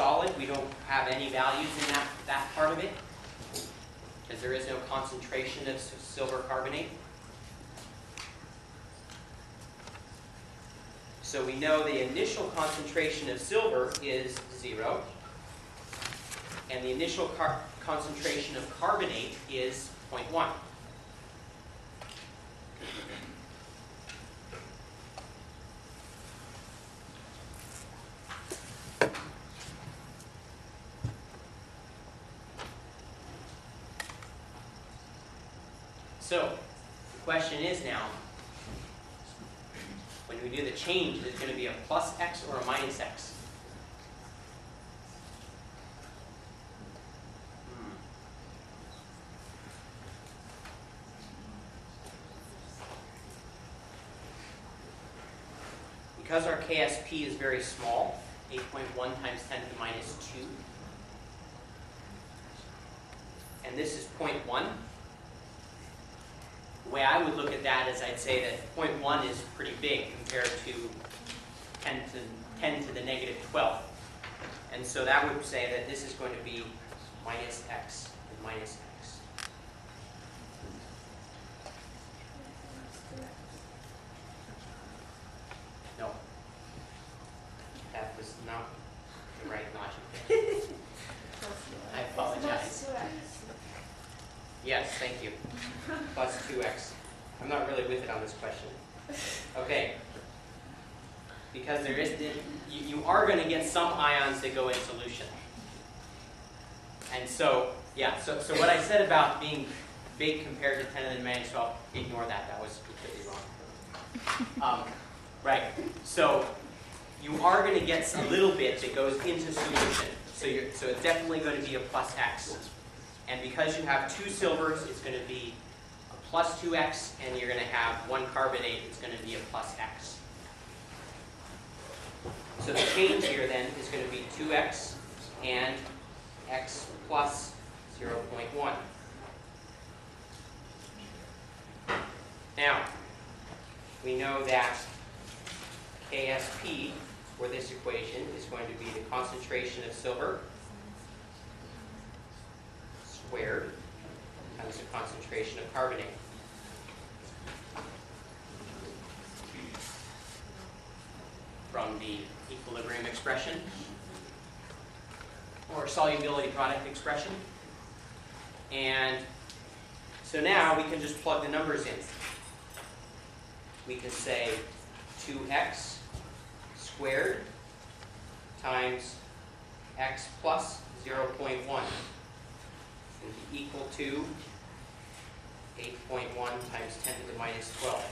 solid. We don't have any values in that part of it, because there is no concentration of silver carbonate. So we know the initial concentration of silver is 0, and the initial concentration of carbonate is 0.1. So the question is now, when we do the change, is it going to be a plus x or a minus x? Because our KSP is very small, 8.1 times 10 to the minus 2, and this is 0.1, the way I would look at that is I'd say that 0.1 is pretty big compared to 10 to the negative 12th. And so that would say that this is going to be minus x and minus x. No. That was not the right logic. I apologize. Yes, thank you. Plus 2x. I'm not really with it on this question. Okay. Because there is, you are going to get some ions that go in solution. And so, yeah, so what I said about being big compared to 10 to the minus 12, ignore that. That was completely wrong. Right. So you are going to get a little bit that goes into solution. So it's definitely going to be a plus x. And because you have 2 silvers, it's going to be a plus 2x, and you're going to have 1 carbonate, it's going to be a plus x. So the change here then is going to be 2x and x plus 0.1. Now, we know that KSP for this equation is going to be the concentration of silver squared times the concentration of carbonate. From the equilibrium expression or solubility product expression. And so now we can just plug the numbers in. We can say 2x squared times x plus 0.1 will be equal to 8.1 times 10 to the minus 12.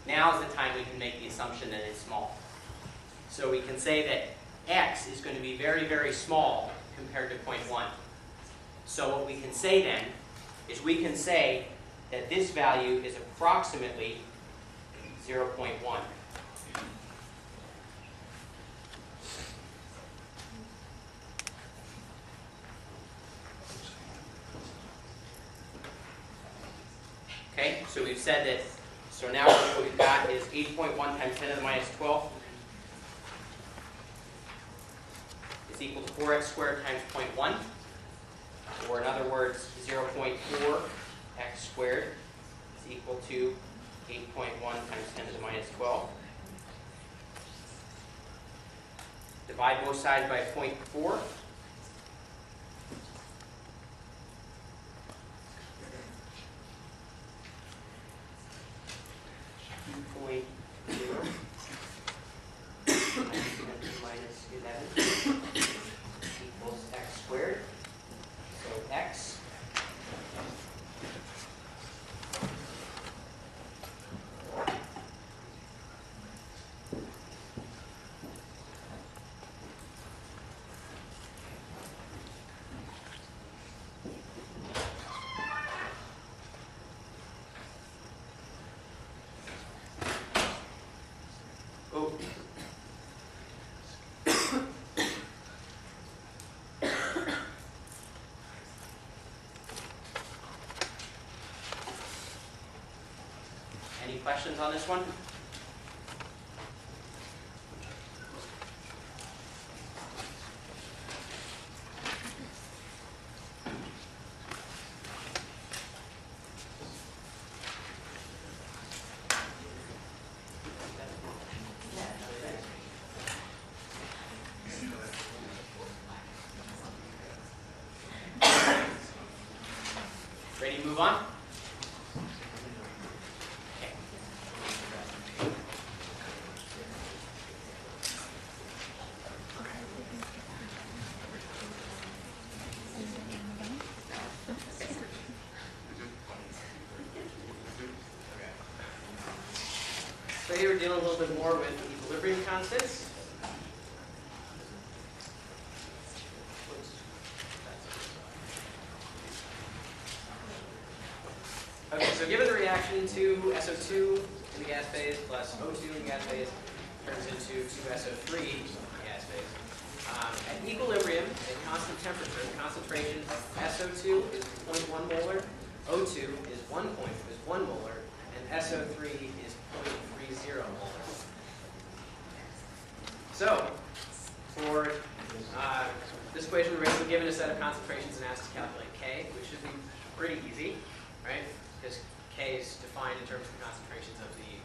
Now is the time we can make the assumption that it's small. So we can say that x is going to be very, very small compared to 0.1. So what we can say then is we can say that this value is approximately 0.1. Okay, so we've said that, so now what we've got is 8.1 times 10 to the minus 12 is equal to 4x squared times 0.1, or in other words, 0.4 x squared is equal to 8.1 times 10 to the minus 12. Divide both sides by 0.4. Minus 11 equals x squared. So x Any questions on this one? move on? Okay. So here we're dealing a little bit more with equilibrium constants. Okay, so given the reaction to SO2 in the gas phase plus O2 in the gas phase turns into 2SO3 in the gas phase. At equilibrium, at constant temperature, the concentration of SO2 is 0.1 molar, O2 is 1 molar, and SO3 is 0.30 molar. So, for this equation, we're basically given a set of concentrations and asked to calculate K, which should be pretty easy, right? Because K is defined in terms of the concentrations of the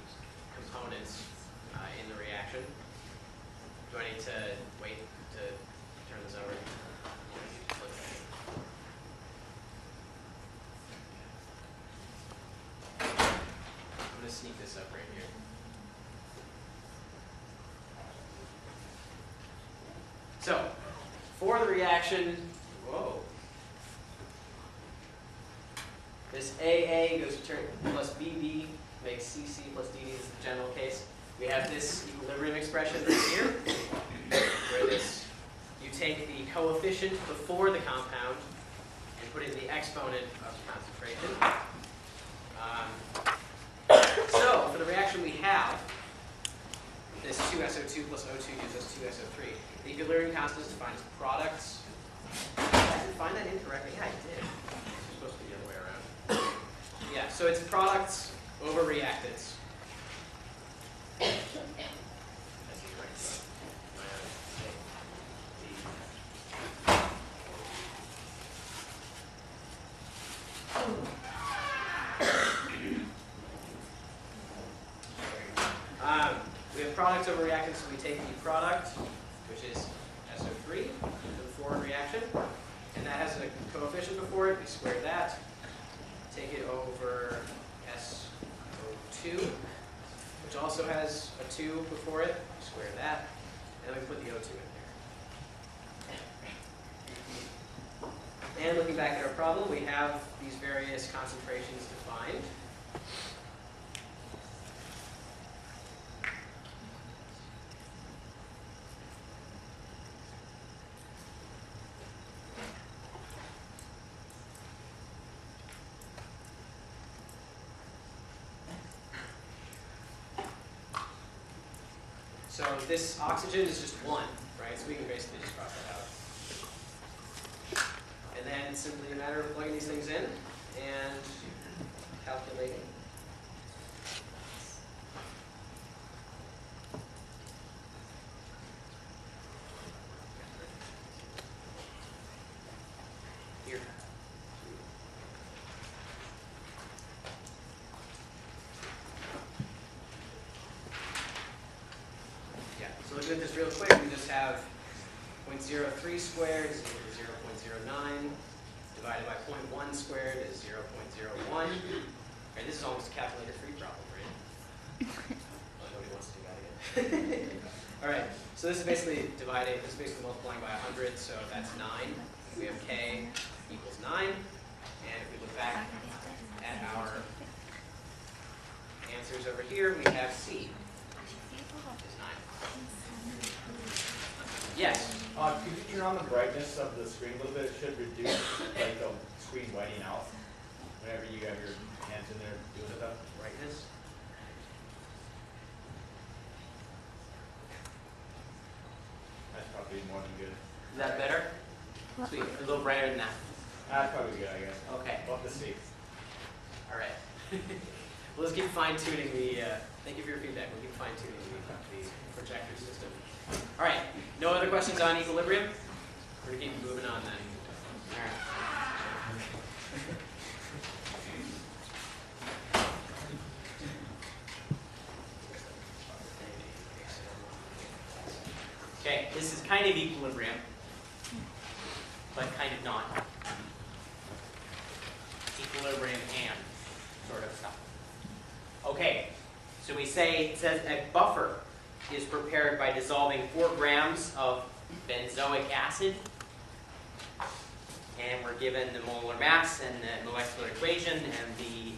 components in the reaction. Do I need to wait to turn this over? I'm going to sneak this up right here. So, for the reaction, this AA goes to plus BB makes CC plus DD. This is the general case. We have this equilibrium expression right here, where you take the coefficient before the compound and put it in the exponent of concentration. So for the reaction we have, this 2SO2 plus O2 gives us 2SO3. The equilibrium constant is defined as products. I didn't find that incorrectly. Yeah, I did. It's supposed to be the other way around. Yeah, so it's products over reactants. We have products over reactants, so we take the product, which is SO3, for the forward reaction, and that has a coefficient before it. We square that, take it over SO2, which also has a 2 before it. We square that, and then we put the O2 in there. And looking back at our problem, we have these various concentrations defined. So this oxygen is just 1, right? So we can basically just cross that out. And then it's simply a matter of plugging these things in and calculating. Here. So looking at this real quick, we just have 0.03 squared is equal to 0.09, divided by 0.1 squared is 0.01. Right, this is almost a calculator-free problem, right? Well, nobody wants to do that again. All right, so this is basically dividing, this is basically multiplying by 100, so that's 9. We have K equals 9, and if we look back at our answers over here, we have C. Yes? Could you turn on the brightness of the screen a little bit? It should reduce like the screen whitening out whenever you have your hands in there doing stuff. Brightness? That's probably more than good. Is that better? Sweet. A little brighter than that. That's probably good, I guess. Okay. We'll have to see. All right. Well, let's keep fine-tuning the, thank you for your feedback. We'll keep fine-tuning the projector system. All right. No other questions on equilibrium? We're going to keep moving on then. All right. Okay, this is kind of equilibrium, but kind of not. equilibrium and sort of stuff. Okay, so we say, it says a buffer is prepared by dissolving 4 grams of benzoic acid, and we're given the molar mass and the molecular equation and the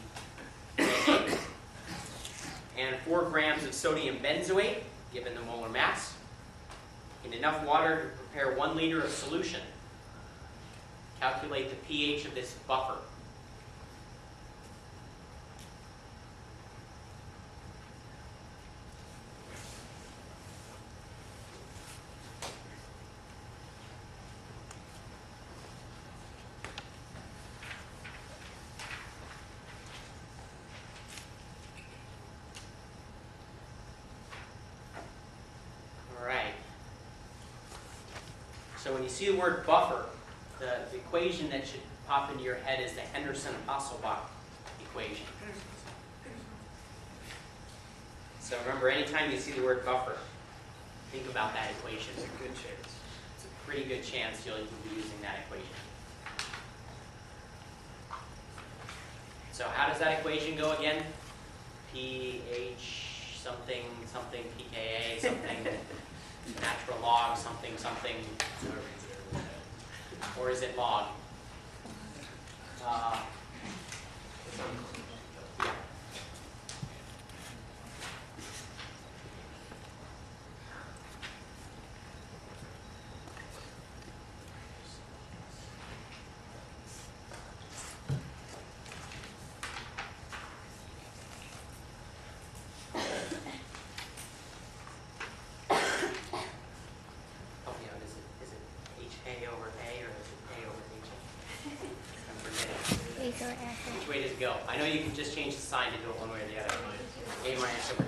and 4 grams of sodium benzoate, given the molar mass, in enough water to prepare 1 liter of solution. Calculate the pH of this buffer. So when you see the word buffer, the equation that should pop into your head is the Henderson-Hasselbalch equation. So remember, anytime you see the word buffer, think about that equation. It's a good chance. It's a pretty good chance you'll be using that equation. So how does that equation go again? pH something, something, pKa, something, natural log, something, something, or is it log? Yeah. Which way does it go? I know you can just change the sign to do it one way or the other. A minus over A.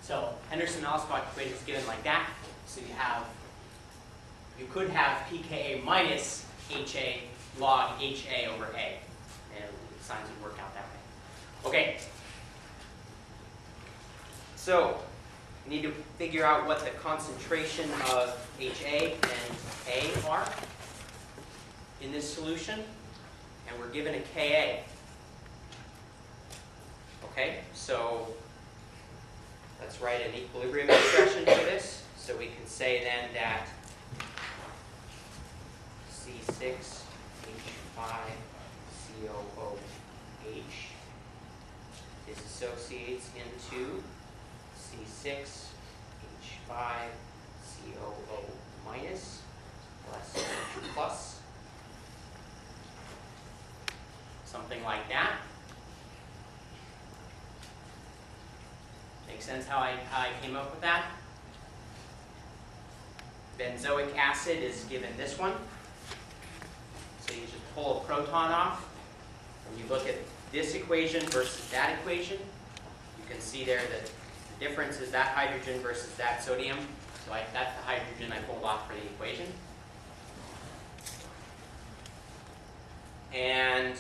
So Henderson-Hasselbalch equation is given like that. So you could have pKa minus HA log HA over A. And the signs would work out that way. Okay. So you need to figure out what the concentration of HA and A are in this solution. And we're given a Ka. Okay, so let's write an equilibrium expression for this. So we can say then that C6H5COOH disassociates into C6H5COO minus plus H plus. Something like that. Make sense how I came up with that? Benzoic acid is given this one. So you just pull a proton off. When you look at this equation versus that equation, you can see there that the difference is that hydrogen versus that sodium. So that's the hydrogen I pulled off for the equation. And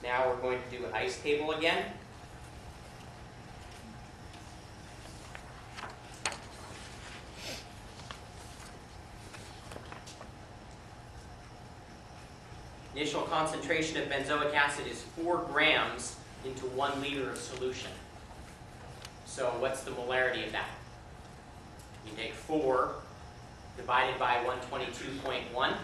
now we're going to do an ice table again. Initial concentration of benzoic acid is 4 grams into 1 liter of solution. So what's the molarity of that? You take 4 divided by 122.1.